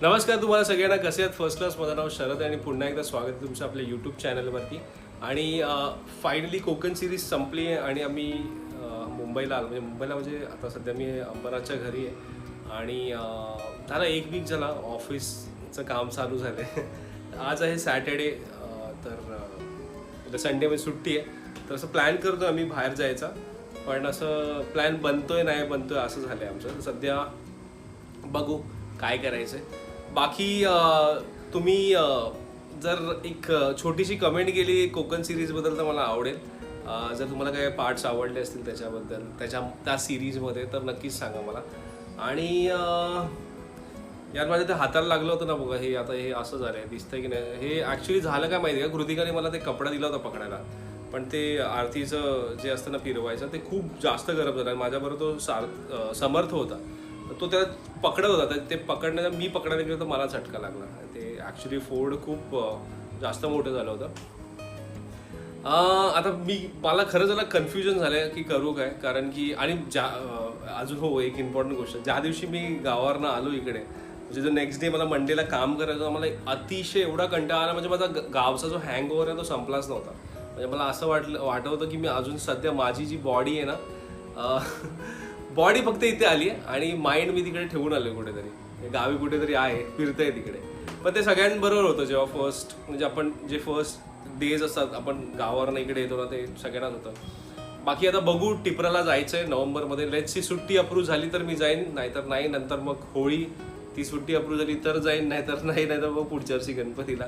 नमस्कार तुम्हाला सगळ्यांना, कसे आहेत? First class. माझं नाव शरद आणि पुन्हा एकदा स्वागत आहे तुमचं आपल्या यूट्यूब चॅनलवरती. आणि फायनली कोकण सिरीज संपली आहे आणि आम्ही मुंबईला आलो. म्हणजे आता सध्या मी अंबराच्या घरी आहे आणि झालं 1 वीक झाला ऑफिसचं काम चालू झालं आहे. आज आहे सॅटर्डे, तर संडेमध्ये सुट्टी आहे. तर असं प्लॅन करतो आम्ही बाहेर जायचा, पण असं प्लॅन बनतोय नाही बनतोय असं झालं आहे आमचं. सध्या बघू काय करायचं आहे. बाकी तुम्ही जर एक छोटीशी कमेंट केली कोकण सिरीजबद्दल तर मला आवडेल. जर तुम्हाला काही पार्ट्स आवडले असतील त्याच्याबद्दल त्या सिरीजमध्ये तर नक्कीच सांगा मला. आणि यार माझ्या ते हाताला लागलं होतं ना बघा, हे आता हे असं झालं आहे, दिसतंय की नाही. हे ॲक्च्युली झालं काय माहिती आहे का, कृतिकाने मला ते कपडा दिला होता पकडायला, पण ते आरतीचं जे असतं ना फिरवायचं ते खूप जास्त गरम झालं आणि माझ्याबरोबर तो समर्थ होता, तो त्याला पकडत होता. तर ते मी पकडायला गेलो तर मला झटका लागला. ते ॲक्च्युली फोड खूप जास्त मोठं झालं होतं. आता मला खरं झालं कन्फ्युजन झालं आहे की करू काय, कारण की आणि अजून एक इम्पॉर्टंट गोष्ट, ज्या दिवशी मी गावावरनं आलो इकडे, म्हणजे जो नेक्स्ट डे मला मंडेला काम करायचं, मला अतिशय एवढा कंटाळा आला. म्हणजे माझा गावचा जो हँगओव्हर आहे तो संपलाच नव्हता. म्हणजे मला असं वाटत होतं की मी अजून सध्या माझी जी बॉडी आहे ना, बॉडी फक्त इथे आली आहे आणि माइंड मी तिकडे ठेवून आलो कुठेतरी, गावी कुठेतरी आहे, फिरतंय तिकडे. पण ते सगळ्यांबरोबर होतं जेव्हा म्हणजे आपण जे फर्स्ट डेज असतात, आपण गावावरनं इकडे येतो ना, ते सगळ्यांनाच होतं. बाकी आता बघू, टिपराला जायचं आहे नोव्हेंबरमध्ये. लेट्स सी, सुट्टी अप्रूव्ह झाली तर मी जाईन, नाहीतर नाही. नंतर मग होळी, ती सुट्टी अप्रूव्ह झाली तर जाईन, नाहीतर मग पुढच्या वर्षी गणपतीला.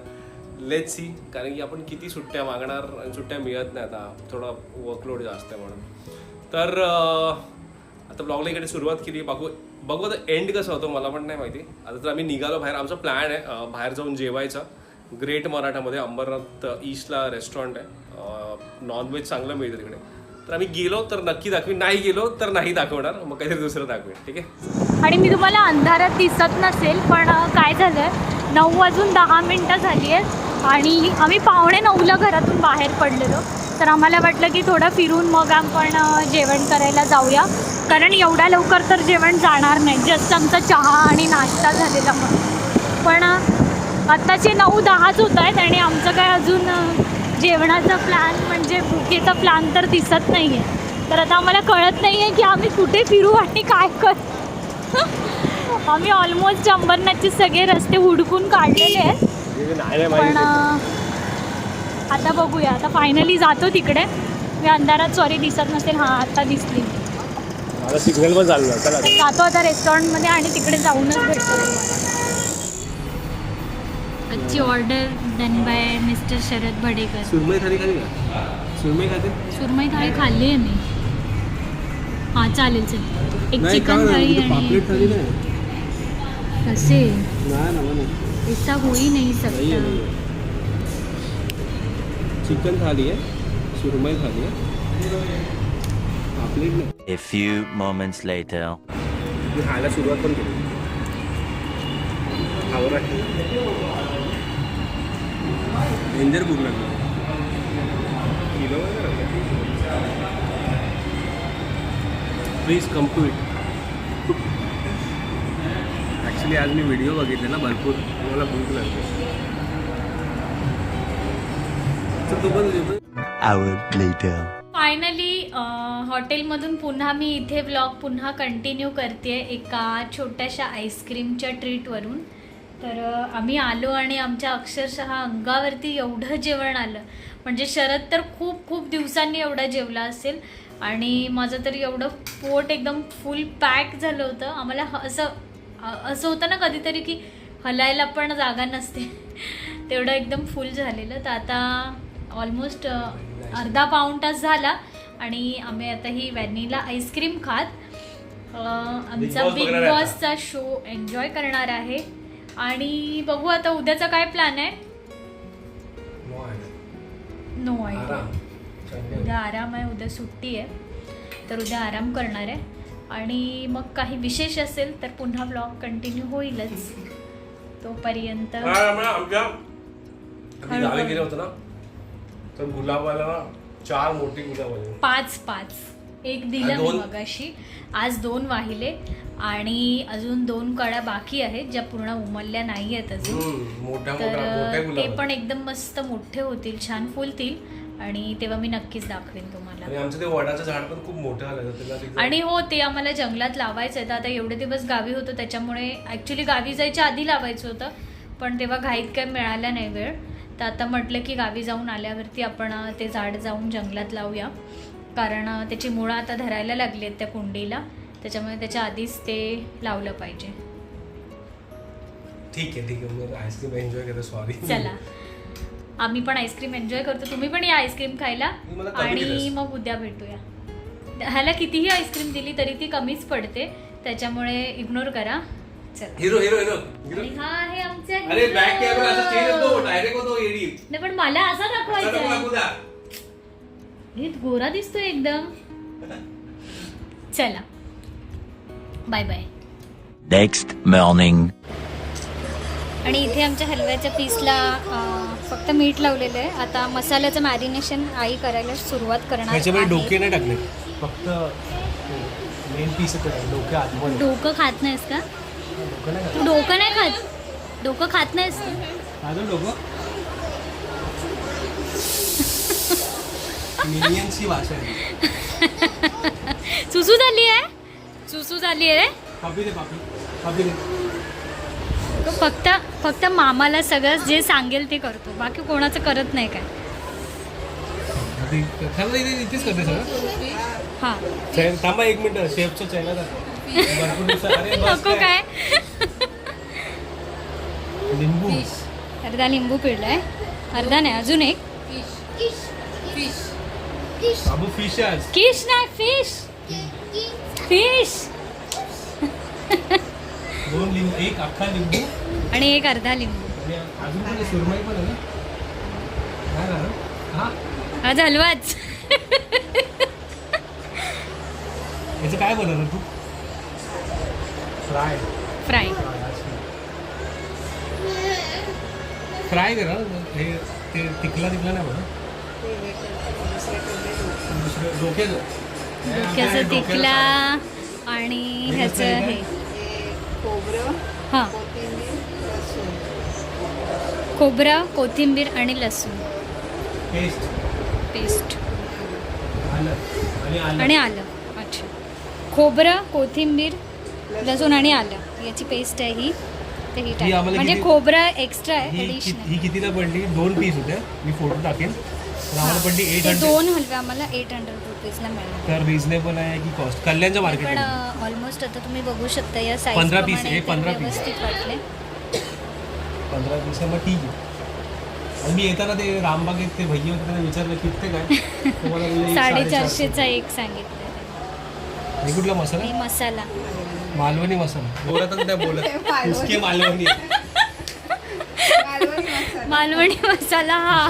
लेट्स सी, कारण की आपण किती सुट्ट्या मागणार आणि सुट्ट्या मिळत नाही, आता थोडा वर्कलोड जास्त आहे म्हणून. तर आता ब्लॉगला इकडे सुरुवात केली. बघू आता एंड कसं होतं मला पण नाही माहिती. आता तर आम्ही निघालो बाहेर. आमचा प्लॅन आहे बाहेर जाऊन जेवायचा. ग्रेट मराठामध्ये अंबरनाथ ईस्टला रेस्टॉरंट आहे, नॉनव्हेज चांगलं मिळतं तिकडे. तर आम्ही गेलो तर नक्की दाखवी, नाही गेलो तर नाही दाखवणार, मग काहीतरी दुसरं दाखवेल, ठीक आहे. आणि मी तुम्हाला अंधारात दिसत नसेल, पण काय झालं आहे, 9:10 झाली आहेत आणि आम्ही 8:45ला घरातून बाहेर पडलेलो. तर आम्हाला वाटलं की थोडं फिरून मग आपण जेवण करायला जाऊया, कारण एवढ्या लवकर तर जेवण जाणार नाही. जस्ट आमचा चहा आणि नाश्ता झालेला म्हणून. पण आत्ताचे 9:10 होत आहेत आणि आमचं काय अजून जेवणाचा प्लॅन म्हणजे बुकेचा प्लॅन तर दिसत नाही आहे. तर आता आम्हाला कळत नाही आहे की आम्ही कुठे फिरू आणि काय करू. आम्ही ऑलमोस्ट अंबरनाथचे सगळे रस्ते हुडकून काढलेले आहेत, पण आता बघूया. आता फायनली जातो तिकडे. मी अंधारात सॉरी दिसत नसेल, हां आता दिसली. सिग्नल पण चालू जातो आता रेस्टॉरंटमध्ये आणि तिकडे जाऊनच भेटतो. आजची order done by mister Sharad Bhadekar. सुरमई थाळी खाली का? सुरमई खाते? सुरमई थाळी खाल्ली आहे मी. हां चालेल चालेल. एक चिकन थाळी आणि पापलेट थाळी नाही कसे ना, ऐसा हो ही नहीं सकता. चिकन थाली आहे, सुरमई थाली आहे, पापलेट नाही. A few moments later. मी खायला सुरुवात पण केली. डेंजर भूक लागली. किलो please come to eat. Actually आज मी व्हिडिओ बघितले ना भरपूर, मला भूक लागली. Hour later. फायनली हॉटेलमधून पुन्हा मी इथे व्लॉग पुन्हा कंटिन्यू करते एका छोट्याशा आईस्क्रीमच्या ट्रीटवरून. तर आम्ही आलो आणि आमच्या अक्षरशः अंगावरती एवढं जेवण आलं, म्हणजे शरद तर खूप खूप दिवसांनी एवढा जेवला असेल आणि माझं तरी एवढं पोट एकदम फुल पॅक झालं होतं. आम्हाला असं होतं ना कधीतरी की हलायला पण जागा नसते, तेवढं एकदम फुल झालेलं. तर आता ऑलमोस्ट अर्धा पाऊण तास झाला आणि आम्ही आता ही व्हॅनिला आईस्क्रीम खात आमचा बिग बॉसचा शो एन्जॉय करणार आहे. आणि बघू आता उद्याचा काय प्लॅन आहे. No idea. उद्या आराम आहे, उद्या सुट्टी आहे, तर उद्या आराम करणार आहे. आणि मग काही विशेष असेल तर पुन्हा व्लॉग कंटिन्यू होईलच. तोपर्यंत गावी गेलो होतो ना, तर गुलाबाला 4 मोठी गुलाब आली. 5 एक दिलं मी दोन? मगाशी. आज 2 वाहिले आणि अजून 2 कळ्या बाकी आहेत ज्या पूर्ण उमलल्या नाही आहेत अजून. मोठ्या तर मोठ्या ते गुलाब पण एकदम मस्त मोठे होतील, छान फुलतील आणि तेव्हा मी नक्कीच दाखवेन तुम्हाला. आणि आमचं ते वडाचं झाड पण खूप मोठं झालं त्याला तिथे. आणि हो, ते आम्हाला जंगलात लावायचं आहे. तर आता एवढे दिवस गावी होतो त्याच्यामुळे ॲक्च्युली गावी जायच्या आधी लावायचं होतं, पण तेव्हा घाईत काय मिळाला नाही वेळ. तर आता म्हटलं की गावी जाऊन आल्यावरती आपण ते झाड जाऊन जंगलात लावूया, कारण त्याची मुळं आता धरायला लागली आहेत त्या कुंडीला, त्याच्यामुळे त्याच्या आधीच ते लावलं पाहिजे. ठीक आहे मग आईस्क्रीम एन्जॉय करा. सॉरी. चला, आम्ही पण आईस्क्रीम एन्जॉय करतो, तुम्ही पण या आईस्क्रीम खायला मला कमी आणि दिलंस. मग उद्या भेटूया. ह्याला कितीही आईस्क्रीम दिली तरी ती कमीच पडते, त्याच्यामुळे इग्नोर करा. चला. हिरो आणि हा आहे आमचा अरे hero. बॅक कॅमेरा असा चेंज होतो, डायरेक्ट होतो येडी. नाही पण मला असा दाखवायचा चला, आहे. दाखवू द्या. हे गोरा दिसतोय एकदम. चला, बाय बाय. Next morning. आणि इथे आमच्या हलव्याच्या पीसला फक्त मीठ लावलेलं आहे. आता मसाल्याचं मॅरिनेशन आई करायला सुरुवात करणार त्याच्यामध्ये आहे. डोके नाही टाकले, फक्त मेन पीस डोके आतमध्ये. डोकं खात नाहीस का? डोकं नाही तू डोकं नाही खात? डोकं खात नाहीस का? अजून डोकं मिलियन्सची भाषा आहे. सुसू झाली आहे, सुसू झाली आहे. पापी दे. तो फक्त मामाला सगळं जे सांगेल ते करतो, बाकी कोणाचं करत नाही काय. इथेच करते सगळं. हां, थांबा 1 मिनिट, शेफच्या चॅनल भरपूर दिवस. अरे बस नको काय. लिंबू. अर्धा लिंबू पिळलाय, अर्धा नाही, अजून एक. बाबू फिश आज. किश नाही, फिश. 2 लिंबू, 1 अख्खा लिंबू आणि एक अर्धा लिंबू. आणि अजून पण सुरमई पण आहे ना. काय झालं? हा, आज हलवाच. याचं काय बनवलं तू? फ्राय करा. हे ते तिकला नाही बघा. दुसरं डोक्याचं तिकला आणि ह्याचं हे हां, खोबरं, कोथिंबीर आणि लसूण पेस्ट आणि आलं. अच्छा, खोबरं, कोथिंबीर, लसूण आणि आलं याची पेस्ट आहे ही. ते ही टाक. आम्हाला म्हणजे किती- खोबरं एक्स्ट्रा आहे, ही ॲडिशनल. कितीला पडली? 2 पीस होत्या, मी फोटो टाकेन. तर आम्हाला पडली ते 800. 2 हलवे आम्हाला 800 रुपीजला मिळाले. तर रिझनेबल आहे की कॉस्ट? कल्याणच्या पण मार्केट. ऑलमोस्ट आता तुम्ही बघू शकता या साईज 15 piece, हे 15 piece. व्यवस्थित वाटले. 15 पीस मग ठीक आहे. आणि मी येताना ते रामबागेत ते भैया होते, त्यांना विचारलं किती काय तुम्हाला बोलले 450चा एक सांगितलं. हे कुठला मसाला? हे मसाला मालवणी मसाला. बोलतच नाही बोलत. उसके मालवणी. मालवणी मसाला. हा,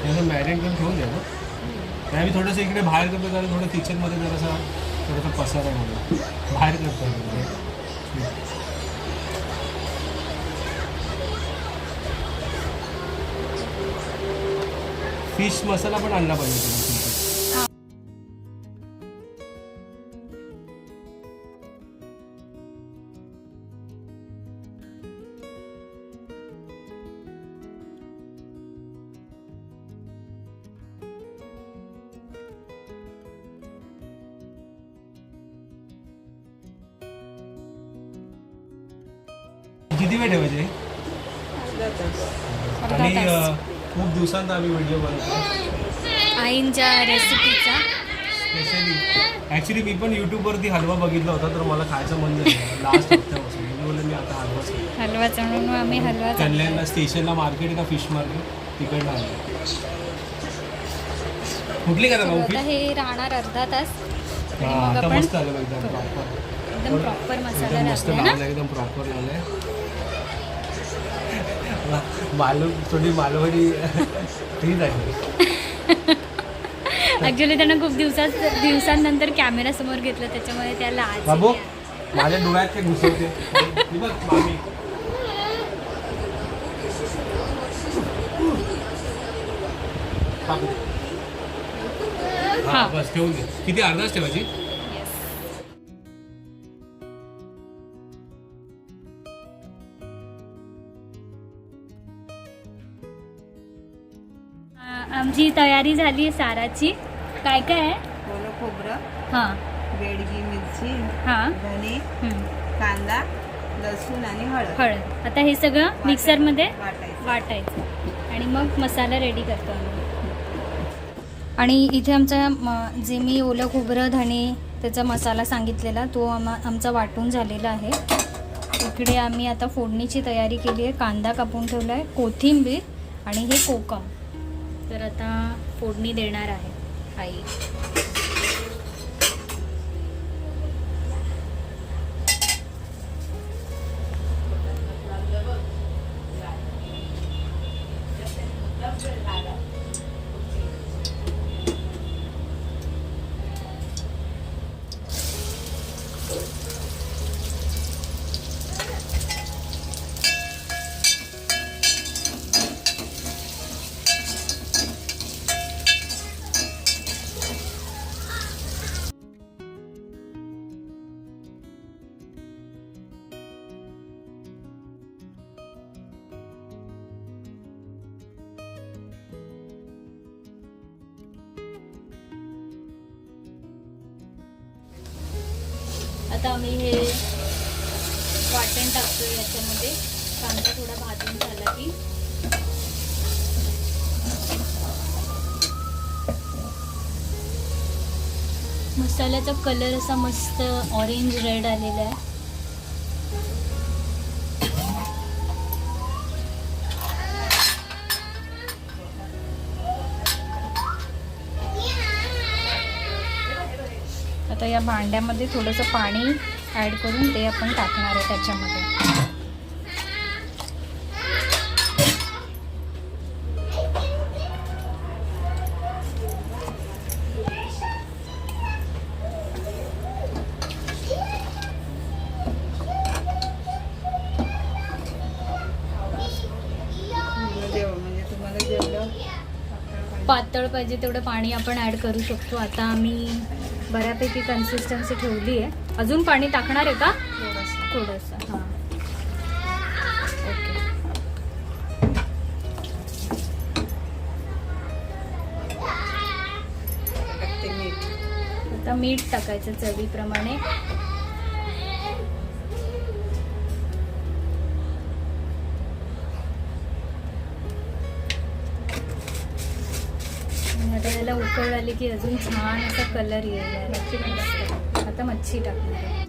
याचं मॅरिनेट करून ठेवून द्या ना. नाही, मी थोडंसं इकडे बाहेर करतो, कारण थोडं किचनमध्ये थोडासा पसार आहे मला. बाहेर करतो. फिश मसाला पण आणला पाहिजे तुम्ही. किती वेळ ठेवायचे? अर्धा आणि तास. खूप दिवसांत आम्ही व्हिडिओ बनवतो आईंच्या रेसिपीचा. स्पेशली. ॲक्च्युली मी पण यूट्यूबवरती हलवा बघितला होता, तर मला खायचं मन झालं लास्ट हप्त्यापासून. मी बोललं मी आता हलवाच खाईन. हलवाचा म्हणून आम्ही हलवाचा. कल्याणला स्टेशनला मार्केट आहे का, फिश मार्केट, तिकडनं आलं. कुठली करा भाऊ आता फिश? हे राहणार अर्धा तास आणि हां, मग आता आपण मस्त आलं एकदम प्रॉपर. एकदम प्रॉपर मसाला एकदम मस्त टाकला ना. लावलं, एकदम प्रॉपर लावलंय. थोडी मालवणी ठीक आहे. ऍक्च्युली त्यांना खूप दिवसांनंतर कॅमेरा समोर घेतलं, त्याच्यामुळे त्याला आज बाबू माझ्या डोळ्यात ते घुसवते. हे बघ मामी. हा बस ठेवून दे. किती अर्धाच ठेवायची? आमची तयारी झाली साराची. काय काय आहे? ओलं खोबरं, हां बेडगी मिरची, हां धने, कांदा, लसूण आणि हळद. आता हे सगळं मिक्सरमध्ये वाटायचं. वाटायचं आणि मग मसाला रेडी करतो आम्ही. आणि इथे आमचा जे मी ओलं खोबरं धणे त्याचा मसाला सांगितलेला तो आमचा वाटून झालेला आहे. इकडे आम्ही आता फोडणीची तयारी केली आहे. कांदा कापून ठेवला आहे, कोथिंबीर आणि हे कोकम. तर आता फोडणी देणार आहे आई. आता आम्ही हे वाटण टाकतो याच्यामध्ये. कांदा थोडा भाजून झाला की मसाल्याचा कलर असा मस्त ऑरेंज रेड आलेला आहे. आता या भांड्यामध्ये थोडंसं पाणी ॲड करून ते आपण टाकणार आहे त्याच्यामध्ये. म्हणजे तुम्हाला जेवढं पातळ पाहिजे तेवढं पाणी आपण ॲड करू शकतो. आता आम्ही बऱ्यापैकी कन्सिस्टन्सी ठेवली आहे. अजून पाणी टाकणार आहे का? थोडंसं. हां ओके. टाकते मीठ. आता मीठ टाकायचं चवीप्रमाणे. आता याला उकळ आली की अजून छान असा कलर येईल. आता मच्छी टाकणार आहे.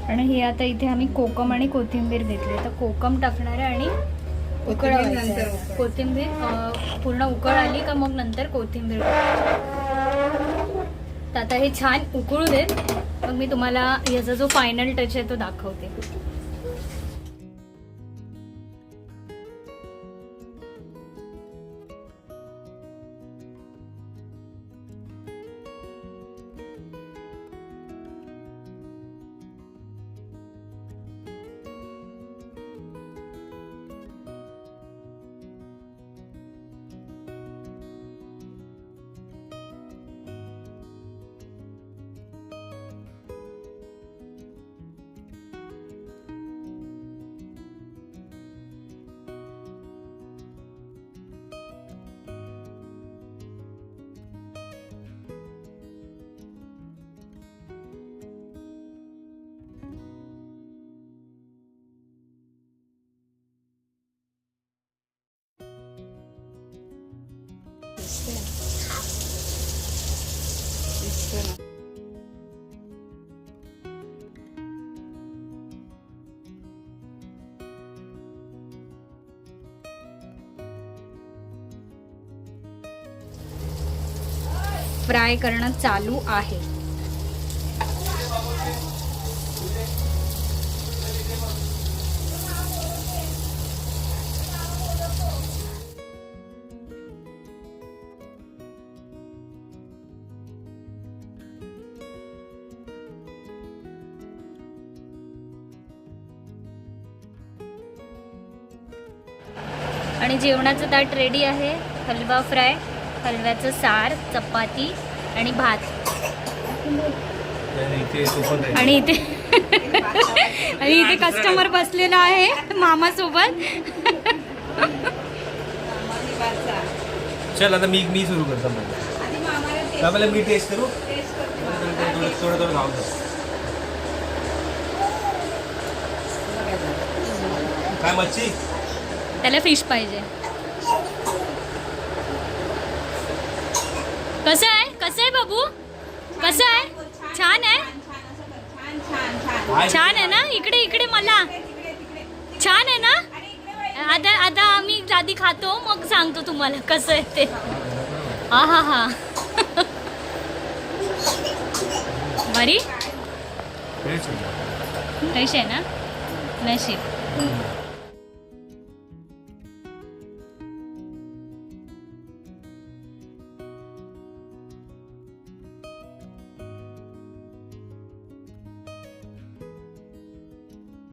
आणि हे आता इथे आम्ही कोकम आणि कोथिंबीर घेतली. तर कोकम टाकणार आहे आणि उकळवायचं. कोथिंबीर पूर्ण उकळ आली का मग नंतर कोथिंबीर. तर आता हे छान उकळू देत, मग मी तुम्हाला याचा जो फायनल टच आहे तो दाखवते. फ्राय करणं चालू आहे. आणि जेवणाचं ताट रेडी आहे. हलवा फ्राय, हलव्याचं सार, चपाती आणि भात. आणि इथे आणि इथे कस्टमर बसलेला आहे मामासोबत. चल आता मी सुरू करतो. आधी मामाला taste त्यावेळेला मी टेस्ट करू. taste करते मामाला. थोडं खाऊ दे. काय मच्छी? त्याला फिश पाहिजे. कसं आहे बाबू? कसं आहे? छान आहे. छान छान छान छान आहे ना? इकडे मला छान आहे ना? आता आम्ही आधी खातो मग सांगतो तुम्हाला कसं आहे ते. हा बरी फ्रेश आहे ना? नशीब.